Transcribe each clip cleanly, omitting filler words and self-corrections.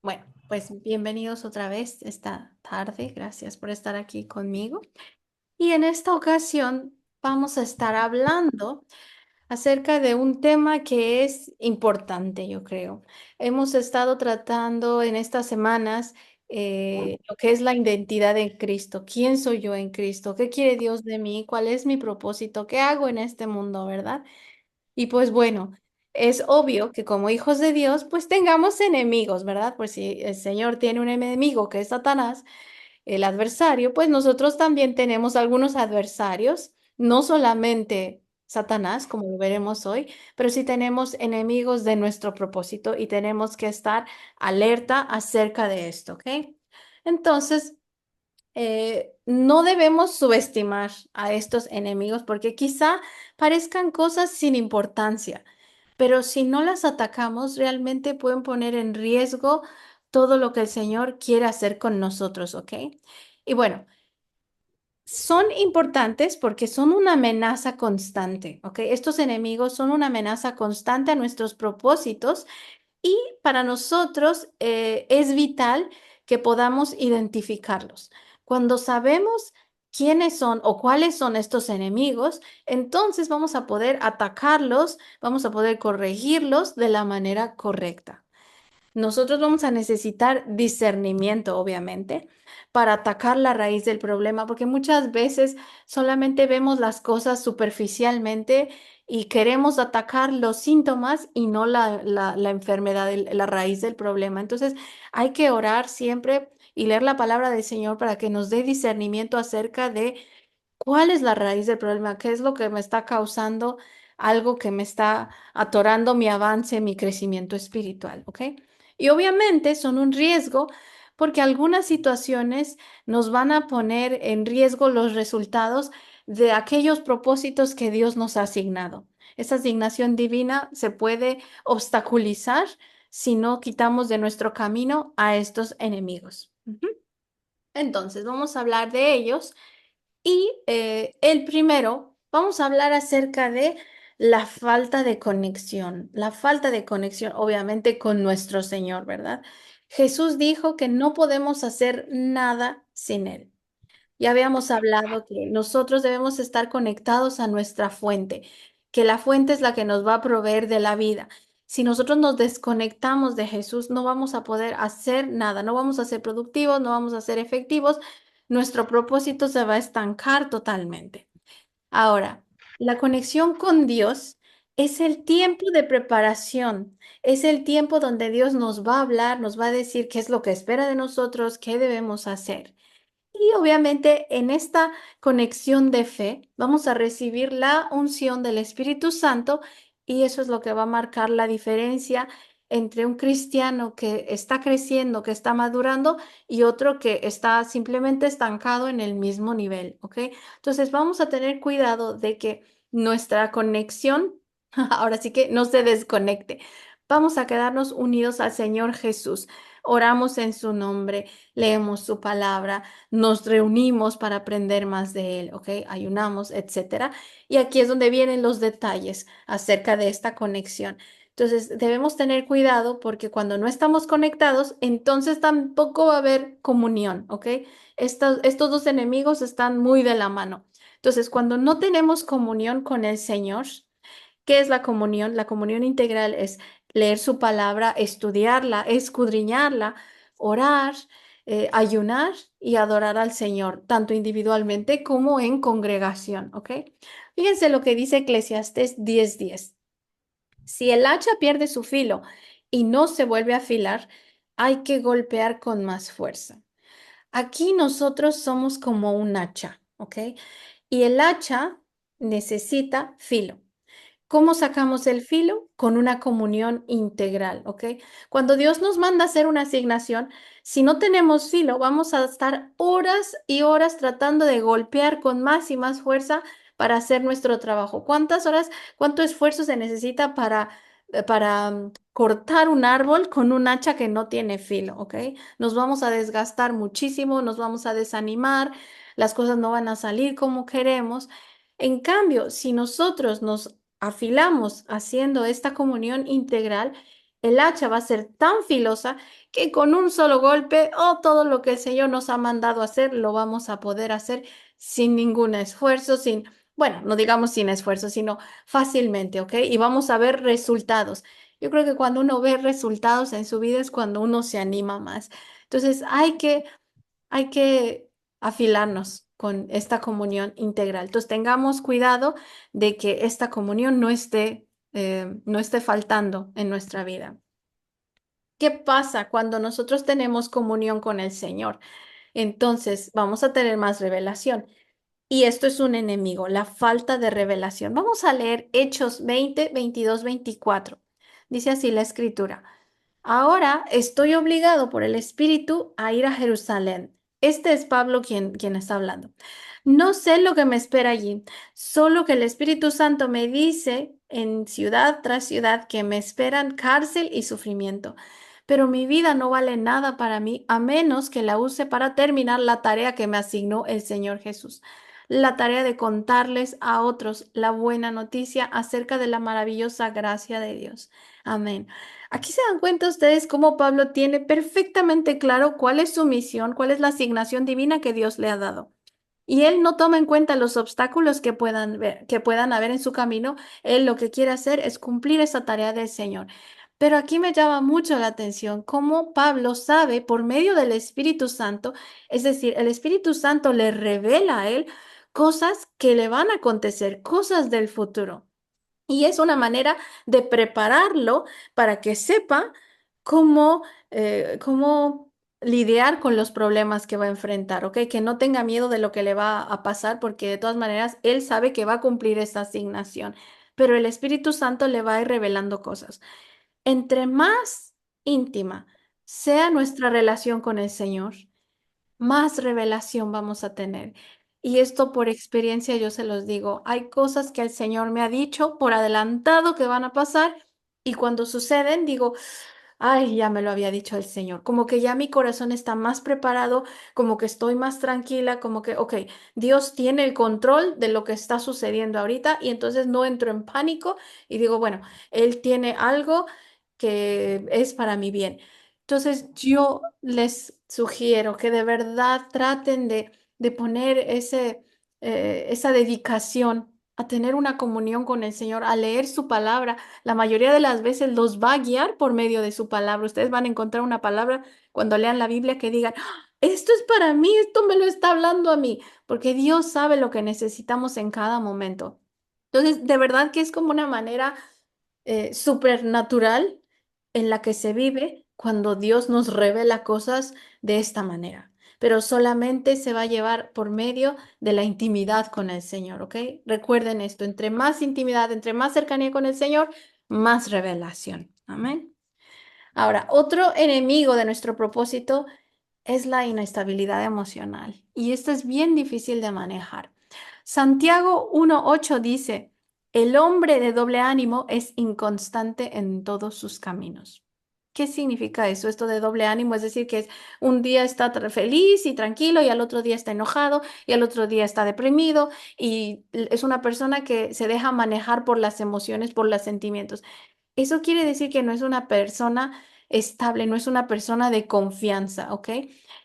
Bueno, pues bienvenidos otra vez esta tarde. Gracias por estar aquí conmigo. Y en esta ocasión vamos a estar hablando acerca de un tema que es importante, yo creo. Hemos estado tratando en estas semanas lo que es la identidad en Cristo. ¿Quién soy yo en Cristo? ¿Qué quiere Dios de mí? ¿Cuál es mi propósito? ¿Qué hago en este mundo, verdad? Y pues bueno, es obvio que como hijos de Dios, pues tengamos enemigos, ¿verdad? Pues si el Señor tiene un enemigo que es Satanás, el adversario, pues nosotros también tenemos algunos adversarios, no solamente Satanás, como lo veremos hoy, pero sí tenemos enemigos de nuestro propósito y tenemos que estar alerta acerca de esto, ¿ok? Entonces, no debemos subestimar a estos enemigos porque quizá parezcan cosas sin importancia, pero si no las atacamos, realmente pueden poner en riesgo todo lo que el Señor quiere hacer con nosotros, ¿ok? Y bueno, son importantes porque son una amenaza constante, ¿ok? Estos enemigos son una amenaza constante a nuestros propósitos y para nosotros es vital que podamos identificarlos. Cuando sabemos quiénes son o cuáles son estos enemigos, entonces vamos a poder atacarlos, vamos a poder corregirlos de la manera correcta. Nosotros vamos a necesitar discernimiento, obviamente, para atacar la raíz del problema, porque muchas veces solamente vemos las cosas superficialmente y queremos atacar los síntomas y no la enfermedad, la raíz del problema. Entonces, hay que orar siempre y leer la palabra del Señor para que nos dé discernimiento acerca de cuál es la raíz del problema, qué es lo que me está causando algo que me está atorando mi avance, mi crecimiento espiritual, ¿ok? Y obviamente son un riesgo porque algunas situaciones nos van a poner en riesgo los resultados de aquellos propósitos que Dios nos ha asignado. Esa asignación divina se puede obstaculizar si no quitamos de nuestro camino a estos enemigos. Ujú. Entonces, vamos a hablar de ellos y el primero, vamos a hablar acerca de la falta de conexión, obviamente, con nuestro Señor, ¿verdad? Jesús dijo que no podemos hacer nada sin Él. Ya habíamos hablado que nosotros debemos estar conectados a nuestra fuente, que la fuente es la que nos va a proveer de la vida. Si nosotros nos desconectamos de Jesús, no vamos a poder hacer nada, no vamos a ser productivos, no vamos a ser efectivos, nuestro propósito se va a estancar totalmente. Ahora, la conexión con Dios es el tiempo de preparación, es el tiempo donde Dios nos va a hablar, nos va a decir qué es lo que espera de nosotros, qué debemos hacer. Y obviamente en esta conexión de fe vamos a recibir la unción del Espíritu Santo y eso es lo que va a marcar la diferencia entre un cristiano que está creciendo, que está madurando y otro que está simplemente estancado en el mismo nivel, ¿ok? Entonces vamos a tener cuidado de que nuestra conexión, ahora sí que no se desconecte. Vamos a quedarnos unidos al Señor Jesús. Oramos en su nombre, leemos su palabra, nos reunimos para aprender más de él, ¿ok? Ayunamos, etcétera. Y aquí es donde vienen los detalles acerca de esta conexión. Entonces, debemos tener cuidado porque cuando no estamos conectados, entonces tampoco va a haber comunión, ¿ok? Estos dos enemigos están muy de la mano. Entonces, cuando no tenemos comunión con el Señor, ¿qué es la comunión? La comunión integral es leer su palabra, estudiarla, escudriñarla, orar, ayunar y adorar al Señor, tanto individualmente como en congregación, ¿ok? Fíjense lo que dice Eclesiastés 10:10. Si el hacha pierde su filo y no se vuelve a afilar, hay que golpear con más fuerza. Aquí nosotros somos como un hacha, ¿ok? Y el hacha necesita filo. ¿Cómo sacamos el filo? Con una comunión integral, ¿ok? Cuando Dios nos manda a hacer una asignación, si no tenemos filo, vamos a estar horas y horas tratando de golpear con más y más fuerza para hacer nuestro trabajo. ¿Cuántas horas, cuánto esfuerzo se necesita para cortar un árbol con un hacha que no tiene filo, ¿ok? Nos vamos a desgastar muchísimo, nos vamos a desanimar, las cosas no van a salir como queremos. En cambio, si nosotros nos afilamos haciendo esta comunión integral, El hacha va a ser tan filosa que con un solo golpe, todo lo que el Señor nos ha mandado a hacer, lo vamos a poder hacer sin ningún esfuerzo, bueno, no digamos sin esfuerzo, sino fácilmente, ¿ok? Y vamos a ver resultados. Yo creo que cuando uno ve resultados en su vida es cuando uno se anima más. Entonces, hay que afilarnos con esta comunión integral. Entonces, tengamos cuidado de que esta comunión no esté faltando en nuestra vida. ¿Qué pasa cuando nosotros tenemos comunión con el Señor? Entonces, vamos a tener más revelación. Y esto es un enemigo, la falta de revelación. Vamos a leer Hechos 20, 22, 24. Dice así la escritura. Ahora estoy obligado por el Espíritu a ir a Jerusalén. Este es Pablo quien está hablando. No sé lo que me espera allí, solo que el Espíritu Santo me dice en ciudad tras ciudad que me esperan cárcel y sufrimiento. Pero mi vida no vale nada para mí a menos que la use para terminar la tarea que me asignó el Señor Jesús. La tarea de contarles a otros la buena noticia acerca de la maravillosa gracia de Dios. Amén. Aquí se dan cuenta ustedes cómo Pablo tiene perfectamente claro cuál es su misión, cuál es la asignación divina que Dios le ha dado. Y él no toma en cuenta los obstáculos que puedan haber en su camino. Él lo que quiere hacer es cumplir esa tarea del Señor. Pero aquí me llama mucho la atención cómo Pablo sabe por medio del Espíritu Santo, es decir, el Espíritu Santo le revela a él cosas que le van a acontecer, cosas del futuro. Y es una manera de prepararlo para que sepa cómo lidiar con los problemas que va a enfrentar, ¿ok? Que no tenga miedo de lo que le va a pasar, porque de todas maneras él sabe que va a cumplir esa asignación, pero el Espíritu Santo le va a ir revelando cosas. Entre más íntima sea nuestra relación con el Señor, más revelación vamos a tener. Y esto por experiencia yo se los digo, hay cosas que el Señor me ha dicho por adelantado que van a pasar y cuando suceden digo, ay, ya me lo había dicho el Señor, como que ya mi corazón está más preparado, como que estoy más tranquila, como que, ok, Dios tiene el control de lo que está sucediendo ahorita y entonces no entro en pánico y digo, bueno, Él tiene algo que es para mi bien. Entonces, yo les sugiero que de verdad traten de poner esa dedicación a tener una comunión con el Señor, a leer su palabra. La mayoría de las veces los va a guiar por medio de su palabra. Ustedes van a encontrar una palabra cuando lean la Biblia que digan, "Ah, esto es para mí, esto me lo está hablando a mí", porque Dios sabe lo que necesitamos en cada momento. Entonces, de verdad que es como una manera supernatural en la que se vive cuando Dios nos revela cosas de esta manera. Pero solamente se va a llevar por medio de la intimidad con el Señor, ¿ok? Recuerden esto, entre más intimidad, entre más cercanía con el Señor, más revelación. Amén. Ahora, otro enemigo de nuestro propósito es la inestabilidad emocional. Y esto es bien difícil de manejar. Santiago 1:8 dice, el hombre de doble ánimo es inconstante en todos sus caminos. ¿Qué significa eso? Esto de doble ánimo, es decir, que un día está feliz y tranquilo y al otro día está enojado y al otro día está deprimido y es una persona que se deja manejar por las emociones, por los sentimientos. Eso quiere decir que no es una persona estable, no es una persona de confianza, ¿ok?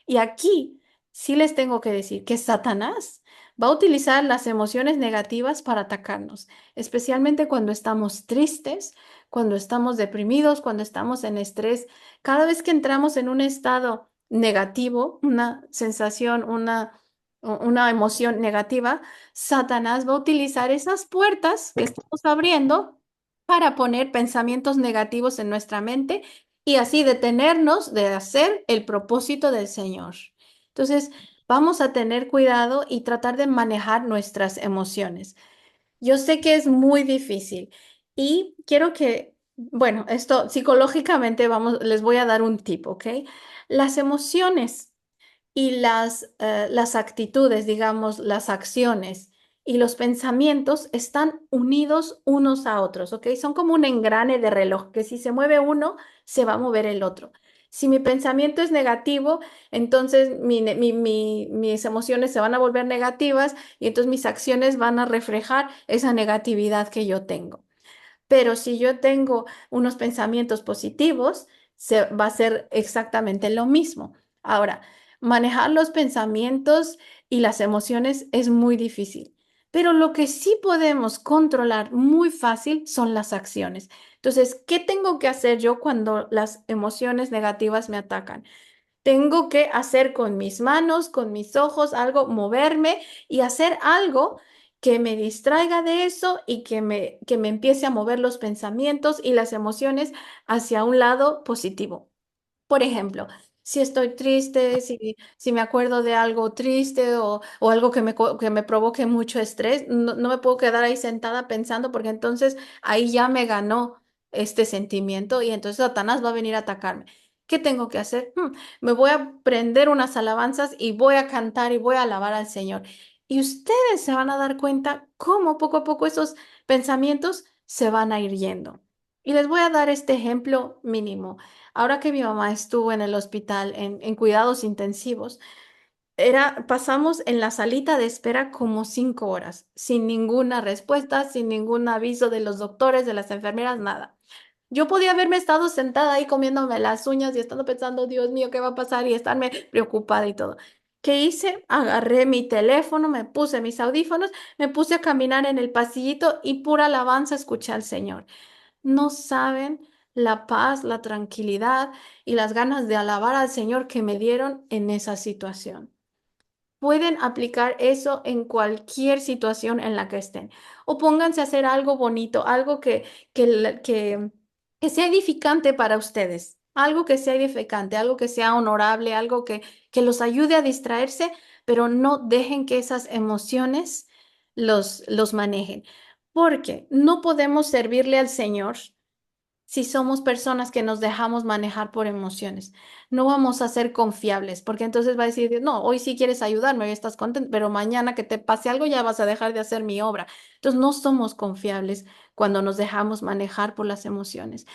Y aquí sí les tengo que decir que Satanás va a utilizar las emociones negativas para atacarnos, especialmente cuando estamos tristes, cuando estamos deprimidos, cuando estamos en estrés. Cada vez que entramos en un estado negativo, una sensación, una emoción negativa, Satanás va a utilizar esas puertas que estamos abriendo para poner pensamientos negativos en nuestra mente y así detenernos de hacer el propósito del Señor. Entonces, vamos a tener cuidado y tratar de manejar nuestras emociones. Yo sé que es muy difícil y quiero bueno, esto psicológicamente les voy a dar un tip, ¿ok? Las emociones y las actitudes, digamos, las acciones y los pensamientos están unidos unos a otros, ¿ok? Son como un engrane de reloj, que si se mueve uno, se va a mover el otro. Si mi pensamiento es negativo, entonces mis emociones se van a volver negativas y entonces mis acciones van a reflejar esa negatividad que yo tengo. Pero si yo tengo unos pensamientos positivos, va a ser exactamente lo mismo. Ahora, manejar los pensamientos y las emociones es muy difícil, pero lo que sí podemos controlar muy fácil son las acciones. Entonces, ¿qué tengo que hacer yo cuando las emociones negativas me atacan? Tengo que hacer con mis manos, con mis ojos, algo, moverme y hacer algo que me distraiga de eso y que me empiece a mover los pensamientos y las emociones hacia un lado positivo. Por ejemplo, si estoy triste, si me acuerdo de algo triste o algo que me provoque mucho estrés, no me puedo quedar ahí sentada pensando porque entonces ahí ya me ganó este sentimiento y entonces Satanás va a venir a atacarme. ¿Qué tengo que hacer? Me voy a prender unas alabanzas y voy a cantar y voy a alabar al Señor. Y ustedes se van a dar cuenta cómo poco a poco esos pensamientos se van a ir yendo. Y les voy a dar este ejemplo mínimo. Ahora que mi mamá estuvo en el hospital en cuidados intensivos, pasamos en la salita de espera como 5 horas, sin ninguna respuesta, sin ningún aviso de los doctores, de las enfermeras, nada. Yo podía haberme estado sentada ahí comiéndome las uñas y estando pensando, Dios mío, ¿qué va a pasar? Y estarme preocupada y todo. ¿Qué hice? Agarré mi teléfono, me puse mis audífonos, me puse a caminar en el pasillito y pura alabanza escuché al Señor. No saben la paz, la tranquilidad y las ganas de alabar al Señor que me dieron en esa situación. Pueden aplicar eso en cualquier situación en la que estén. O pónganse a hacer algo bonito, algo que sea edificante para ustedes, algo que sea edificante, algo que sea honorable, algo que los ayude a distraerse, pero no dejen que esas emociones los manejen. Porque no podemos servirle al Señor si somos personas que nos dejamos manejar por emociones. No vamos a ser confiables, porque entonces va a decir, no, hoy sí quieres ayudarme, hoy estás contento, pero mañana que te pase algo ya vas a dejar de hacer mi obra. Entonces no somos confiables cuando nos dejamos manejar por las emociones.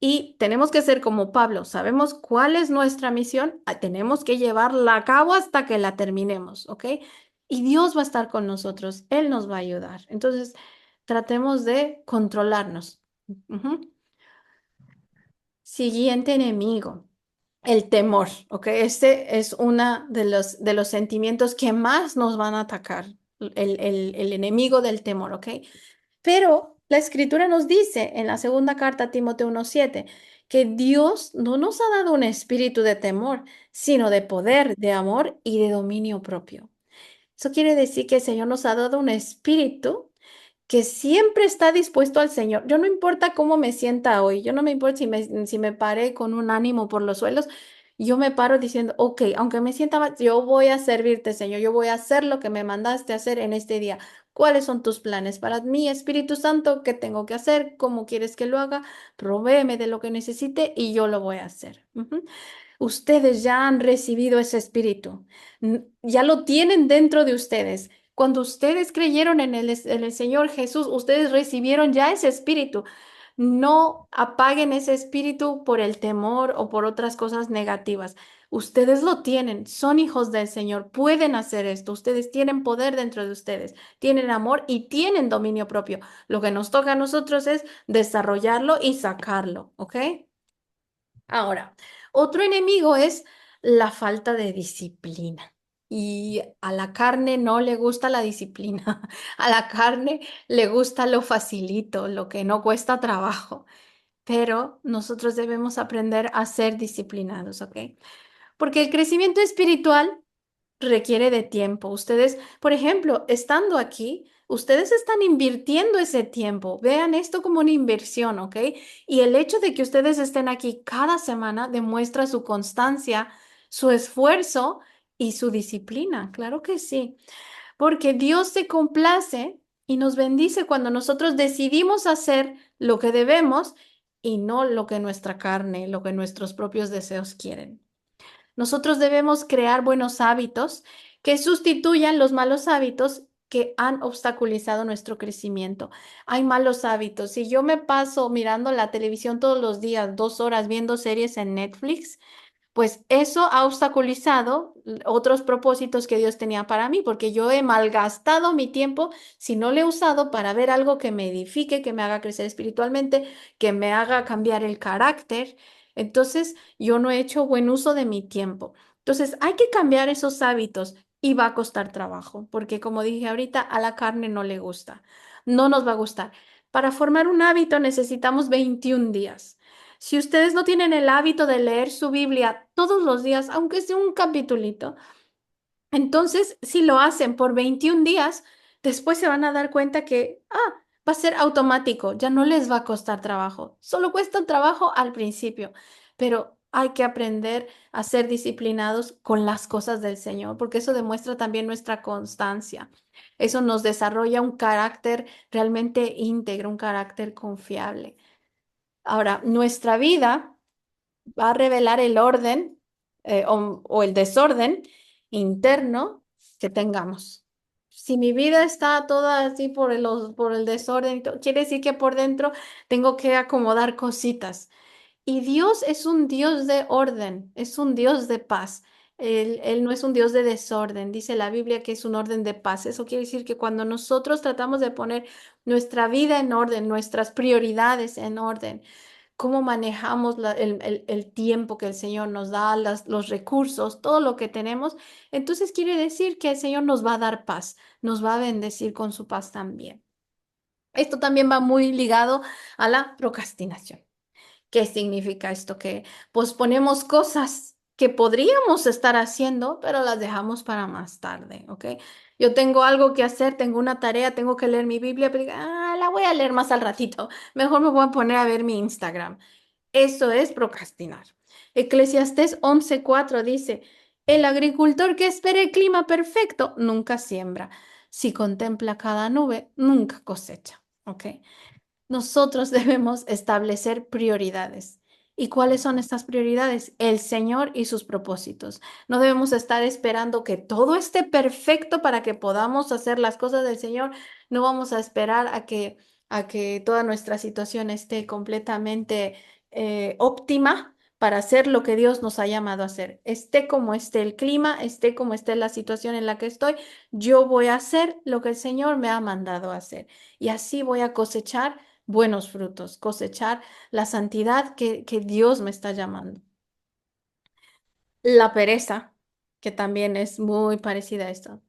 Y tenemos que ser como Pablo, sabemos cuál es nuestra misión, tenemos que llevarla a cabo hasta que la terminemos, ¿ok? Y Dios va a estar con nosotros, Él nos va a ayudar. Entonces, tratemos de controlarnos. Ujú. Siguiente enemigo, el temor, ¿ok? Este es uno de los sentimientos que más nos van a atacar, el enemigo del temor, ¿ok? Pero la escritura nos dice en la segunda carta a Timoteo 1:7 que Dios no nos ha dado un espíritu de temor, sino de poder, de amor y de dominio propio. Eso quiere decir que el Señor nos ha dado un espíritu que siempre está dispuesto al Señor. Yo no importa cómo me sienta hoy, yo no me importa si me paré con un ánimo por los suelos, yo me paro diciendo, ok, aunque me sienta mal, yo voy a servirte, Señor, yo voy a hacer lo que me mandaste a hacer en este día. ¿Cuáles son tus planes para mí, Espíritu Santo? ¿Qué tengo que hacer? ¿Cómo quieres que lo haga? Provéeme de lo que necesite y yo lo voy a hacer. Ujú. Ustedes ya han recibido ese espíritu, ya lo tienen dentro de ustedes. Cuando ustedes creyeron en el Señor Jesús, ustedes recibieron ya ese espíritu. No apaguen ese espíritu por el temor o por otras cosas negativas. Ustedes lo tienen, son hijos del Señor, pueden hacer esto. Ustedes tienen poder dentro de ustedes, tienen amor y tienen dominio propio. Lo que nos toca a nosotros es desarrollarlo y sacarlo, ¿ok? Ahora, otro enemigo es la falta de disciplina. Y a la carne no le gusta la disciplina. A la carne le gusta lo facilito, lo que no cuesta trabajo. Pero nosotros debemos aprender a ser disciplinados, ¿ok? Porque el crecimiento espiritual requiere de tiempo. Ustedes, por ejemplo, estando aquí, ustedes están invirtiendo ese tiempo. Vean esto como una inversión, ¿ok? Y el hecho de que ustedes estén aquí cada semana demuestra su constancia, su esfuerzo y su disciplina. Claro que sí, porque Dios se complace y nos bendice cuando nosotros decidimos hacer lo que debemos y no lo que nuestra carne, lo que nuestros propios deseos quieren. Nosotros debemos crear buenos hábitos que sustituyan los malos hábitos que han obstaculizado nuestro crecimiento. Hay malos hábitos. Si yo me paso mirando la televisión todos los días, 2 horas viendo series en Netflix, Pues eso ha obstaculizado otros propósitos que Dios tenía para mí, porque yo he malgastado mi tiempo si no lo he usado para ver algo que me edifique, que me haga crecer espiritualmente, que me haga cambiar el carácter. Entonces, yo no he hecho buen uso de mi tiempo. Entonces, hay que cambiar esos hábitos y va a costar trabajo, porque como dije ahorita, a la carne no le gusta, no nos va a gustar. Para formar un hábito necesitamos 21 días. Si ustedes no tienen el hábito de leer su Biblia todos los días, aunque sea un capitulito, entonces si lo hacen por 21 días, después se van a dar cuenta que, va a ser automático, ya no les va a costar trabajo. Solo cuesta trabajo al principio, pero hay que aprender a ser disciplinados con las cosas del Señor, porque eso demuestra también nuestra constancia. Eso nos desarrolla un carácter realmente íntegro, un carácter confiable. Ahora, nuestra vida va a revelar el orden o el desorden interno que tengamos. Si mi vida está toda así por el desorden, quiere decir que por dentro tengo que acomodar cositas. Y Dios es un Dios de orden, es un Dios de paz. Él no es un Dios de desorden. Dice la Biblia que es un orden de paz. Eso quiere decir que cuando nosotros tratamos de poner nuestra vida en orden, nuestras prioridades en orden, cómo manejamos el tiempo que el Señor nos da, los recursos, todo lo que tenemos, entonces quiere decir que el Señor nos va a dar paz, nos va a bendecir con su paz también. Esto también va muy ligado a la procrastinación. ¿Qué significa esto? Que posponemos cosas que podríamos estar haciendo, pero las dejamos para más tarde, ¿ok? Yo tengo algo que hacer, tengo una tarea, tengo que leer mi Biblia, pero digo, la voy a leer más al ratito. Mejor me voy a poner a ver mi Instagram. Eso es procrastinar. Eclesiastés 11:4 dice, el agricultor que espera el clima perfecto nunca siembra. Si contempla cada nube, nunca cosecha. ¿Ok? Nosotros debemos establecer prioridades. ¿Y cuáles son estas prioridades? El Señor y sus propósitos. No debemos estar esperando que todo esté perfecto para que podamos hacer las cosas del Señor. No vamos a esperar a que toda nuestra situación esté completamente óptima para hacer lo que Dios nos ha llamado a hacer. Esté como esté el clima, esté como esté la situación en la que estoy, yo voy a hacer lo que el Señor me ha mandado a hacer. Y así voy a cosechar buenos frutos, cosechar la santidad que Dios me está llamando. La pereza, que también es muy parecida a esto.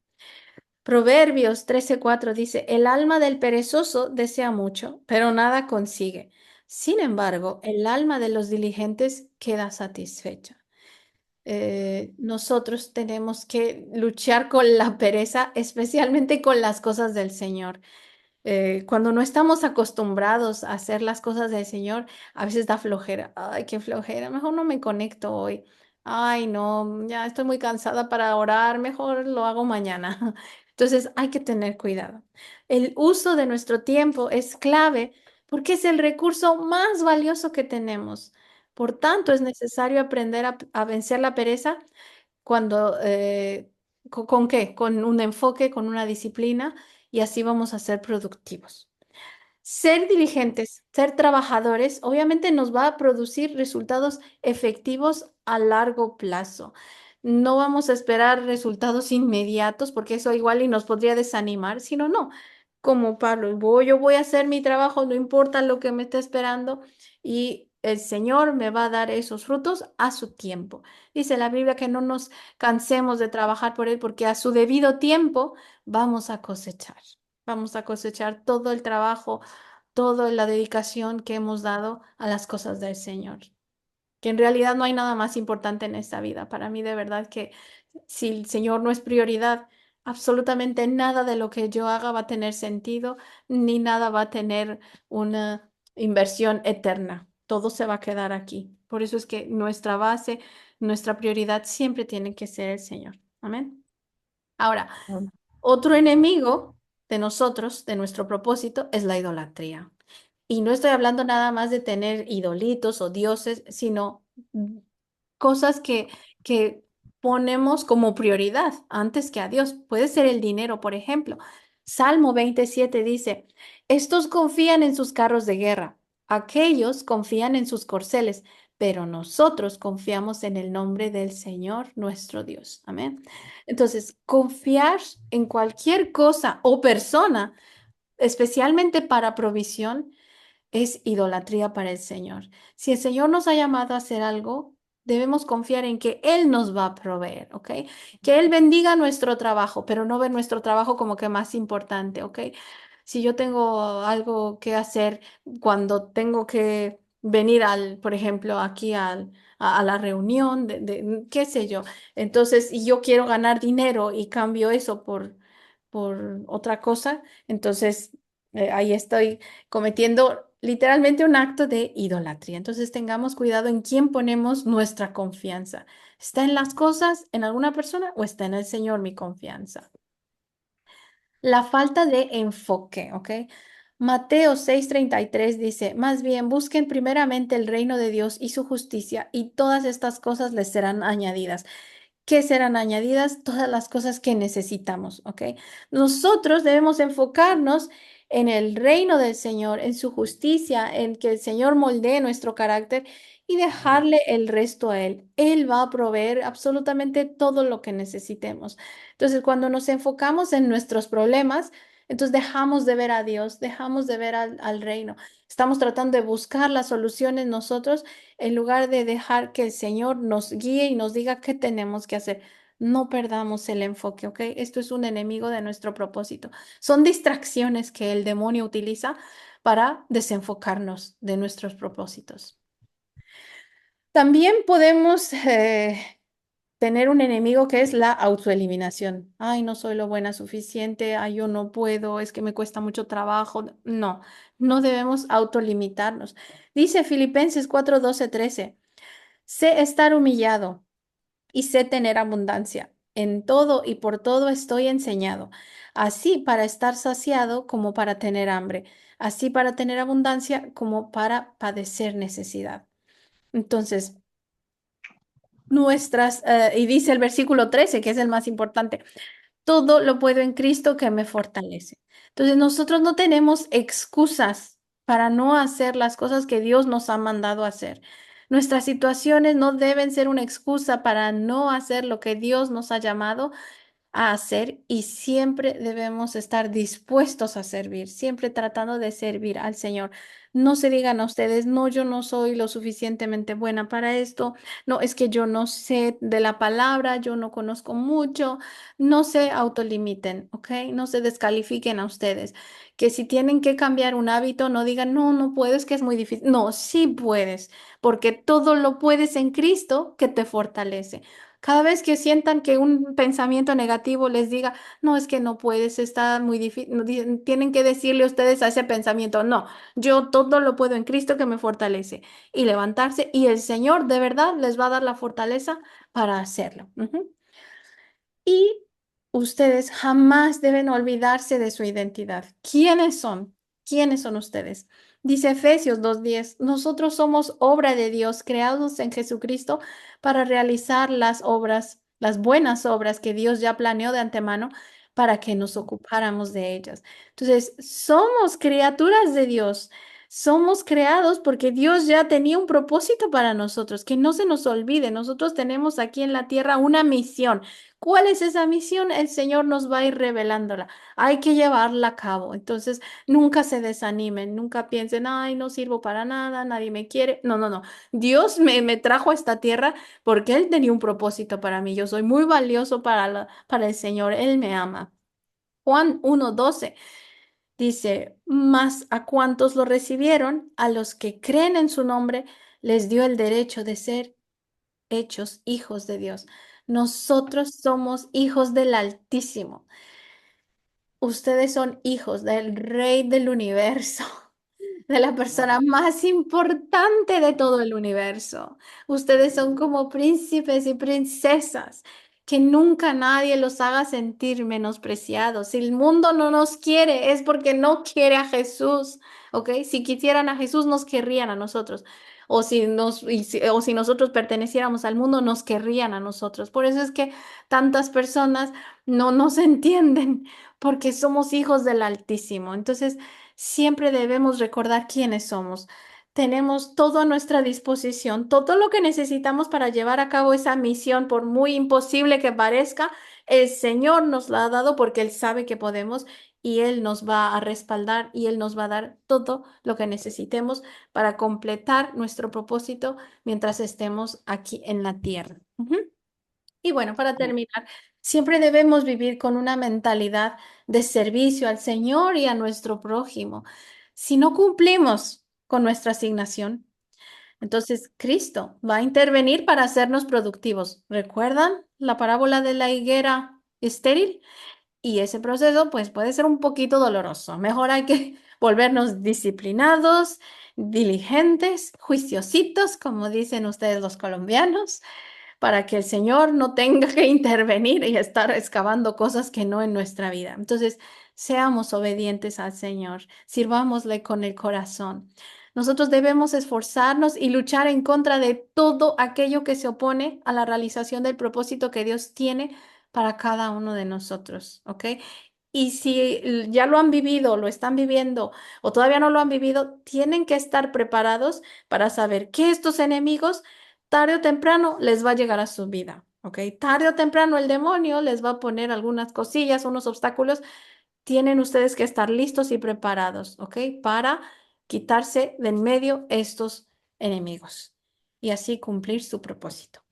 Proverbios 13:4 dice, el alma del perezoso desea mucho, pero nada consigue. Sin embargo, el alma de los diligentes queda satisfecha. Nosotros tenemos que luchar con la pereza, especialmente con las cosas del Señor. Cuando no estamos acostumbrados a hacer las cosas del Señor, a veces da flojera. Ay, qué flojera, mejor no me conecto hoy. Ay, no, ya estoy muy cansada para orar, mejor lo hago mañana. Entonces hay que tener cuidado. El uso de nuestro tiempo es clave porque es el recurso más valioso que tenemos. Por tanto, es necesario aprender a vencer la pereza cuando, ¿con qué? Con un enfoque, con una disciplina y así vamos a ser productivos. Ser diligentes, ser trabajadores, obviamente nos va a producir resultados efectivos a largo plazo. No vamos a esperar resultados inmediatos porque eso igual y nos podría desanimar, sino no. Como Pablo, yo voy a hacer mi trabajo, no importa lo que me esté esperando y el Señor me va a dar esos frutos a su tiempo. Dice la Biblia que no nos cansemos de trabajar por Él porque a su debido tiempo vamos a cosechar. Vamos a cosechar todo el trabajo, toda la dedicación que hemos dado a las cosas del Señor. Que en realidad no hay nada más importante en esta vida. Para mí, de verdad que si el Señor no es prioridad, absolutamente nada de lo que yo haga va a tener sentido, ni nada va a tener una inversión eterna. Todo se va a quedar aquí. Por eso es que nuestra base, nuestra prioridad siempre tiene que ser el Señor. Amén. Ahora, otro enemigo de nosotros, de nuestro propósito, es la idolatría. Y no estoy hablando nada más de tener idolitos o dioses, sino cosas que ponemos como prioridad antes que a Dios. Puede ser el dinero, por ejemplo. Salmo 27 dice, estos confían en sus carros de guerra, aquellos confían en sus corceles, pero nosotros confiamos en el nombre del Señor nuestro Dios. Amén. Entonces, confiar en cualquier cosa o persona, especialmente para provisión, es idolatría para el Señor. Si el Señor nos ha llamado a hacer algo, debemos confiar en que Él nos va a proveer, ¿ok? Que Él bendiga nuestro trabajo, pero no ver nuestro trabajo como que más importante, ¿ok? Si yo tengo algo que hacer cuando tengo que venir por ejemplo, aquí a la reunión qué sé yo, entonces, y yo quiero ganar dinero y cambio eso por otra cosa, entonces ahí estoy cometiendo literalmente un acto de idolatría. Entonces tengamos cuidado en quién ponemos nuestra confianza. ¿Está en las cosas, en alguna persona o está en el Señor mi confianza? La falta de enfoque, ¿ok? Mateo 6:33 dice, más bien busquen primeramente el reino de Dios y su justicia y todas estas cosas les serán añadidas. ¿Qué serán añadidas? Todas las cosas que necesitamos, ¿ok? Nosotros debemos enfocarnos en el reino del Señor, en su justicia, en que el Señor moldee nuestro carácter y dejarle el resto a Él. Él va a proveer absolutamente todo lo que necesitemos. Entonces, cuando nos enfocamos en nuestros problemas, entonces dejamos de ver a Dios, dejamos de ver al reino. Estamos tratando de buscar las soluciones nosotros en lugar de dejar que el Señor nos guíe y nos diga qué tenemos que hacer. No perdamos el enfoque, ¿ok? Esto es un enemigo de nuestro propósito. Son distracciones que el demonio utiliza para desenfocarnos de nuestros propósitos. También podemos tener un enemigo que es la autoeliminación. Ay, no soy lo buena suficiente, ay, yo no puedo, es que me cuesta mucho trabajo. No, no debemos autolimitarnos. Dice Filipenses 4:12-13. Sé estar humillado y sé tener abundancia. En todo y por todo estoy enseñado, así para estar saciado como para tener hambre, así para tener abundancia como para padecer necesidad. Entonces, y dice el versículo 13, que es el más importante, todo lo puedo en Cristo que me fortalece. Entonces, nosotros no tenemos excusas para no hacer las cosas que Dios nos ha mandado a hacer. Nuestras situaciones no deben ser una excusa para no hacer lo que Dios nos ha llamado a hacer y siempre debemos estar dispuestos a servir, siempre tratando de servir al Señor. No se digan a ustedes, no, yo no soy lo suficientemente buena para esto, no, es que yo no sé de la palabra, yo no conozco mucho, no se autolimiten, ¿ok? No se descalifiquen a ustedes. Que si tienen que cambiar un hábito, no digan, no, no puedes, que es muy difícil. No, sí puedes, porque todo lo puedes en Cristo que te fortalece. Cada vez que sientan que un pensamiento negativo les diga, no, es que no puedes, está muy difícil, tienen que decirle ustedes a ese pensamiento, no, yo todo lo puedo en Cristo que me fortalece y levantarse y el Señor de verdad les va a dar la fortaleza para hacerlo. Ujú. Y ustedes jamás deben olvidarse de su identidad. ¿Quiénes son? ¿Quiénes son ustedes? Dice Efesios 2:10, nosotros somos obra de Dios, creados en Jesucristo para realizar las obras, las buenas obras que Dios ya planeó de antemano para que nos ocupáramos de ellas. Entonces, somos criaturas de Dios. Somos creados porque Dios ya tenía un propósito para nosotros, que no se nos olvide. Nosotros tenemos aquí en la tierra una misión. ¿Cuál es esa misión? El Señor nos va a ir revelándola. Hay que llevarla a cabo. Entonces, nunca se desanimen, nunca piensen, ay, no sirvo para nada, nadie me quiere. No, no, no. Dios me trajo a esta tierra porque Él tenía un propósito para mí. Yo soy muy valioso para el Señor. Él me ama. Juan 1:12 dice, mas a cuantos lo recibieron, a los que creen en su nombre, les dio el derecho de ser hechos hijos de Dios. Nosotros somos hijos del Altísimo. Ustedes son hijos del Rey del universo, de la persona más importante de todo el universo. Ustedes son como príncipes y princesas. Que nunca nadie los haga sentir menospreciados. Si el mundo no nos quiere, es porque no quiere a Jesús, ¿ok? Si quisieran a Jesús, nos querrían a nosotros. O si nosotros perteneciéramos al mundo, nos querrían a nosotros. Por eso es que tantas personas no nos entienden, porque somos hijos del Altísimo. Entonces, siempre debemos recordar quiénes somos. tenemos todo a nuestra disposición, todo lo que necesitamos para llevar a cabo esa misión, por muy imposible que parezca, el Señor nos la ha dado porque Él sabe que podemos y Él nos va a respaldar y Él nos va a dar todo lo que necesitemos para completar nuestro propósito mientras estemos aquí en la tierra. Ujú. Y bueno, para terminar, siempre debemos vivir con una mentalidad de servicio al Señor y a nuestro prójimo. Si no cumplimos con nuestra asignación, entonces Cristo va a intervenir para hacernos productivos. ¿Recuerdan la parábola de la higuera estéril? Y ese proceso pues puede ser un poquito doloroso. Mejor hay que volvernos disciplinados, diligentes, juiciositos, como dicen ustedes los colombianos, para que el Señor no tenga que intervenir y estar excavando cosas que no en nuestra vida. Entonces, seamos obedientes al Señor, sirvámosle con el corazón. Nosotros debemos esforzarnos y luchar en contra de todo aquello que se opone a la realización del propósito que Dios tiene para cada uno de nosotros, ¿ok? Y si ya lo han vivido, lo están viviendo o todavía no lo han vivido, tienen que estar preparados para saber que estos enemigos tarde o temprano les va a llegar a su vida, ¿ok? Tarde o temprano el demonio les va a poner algunas cosillas, unos obstáculos. Tienen ustedes que estar listos y preparados, ¿ok? Para quitarse de en medio estos enemigos y así cumplir su propósito.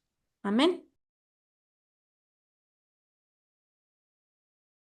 Amén.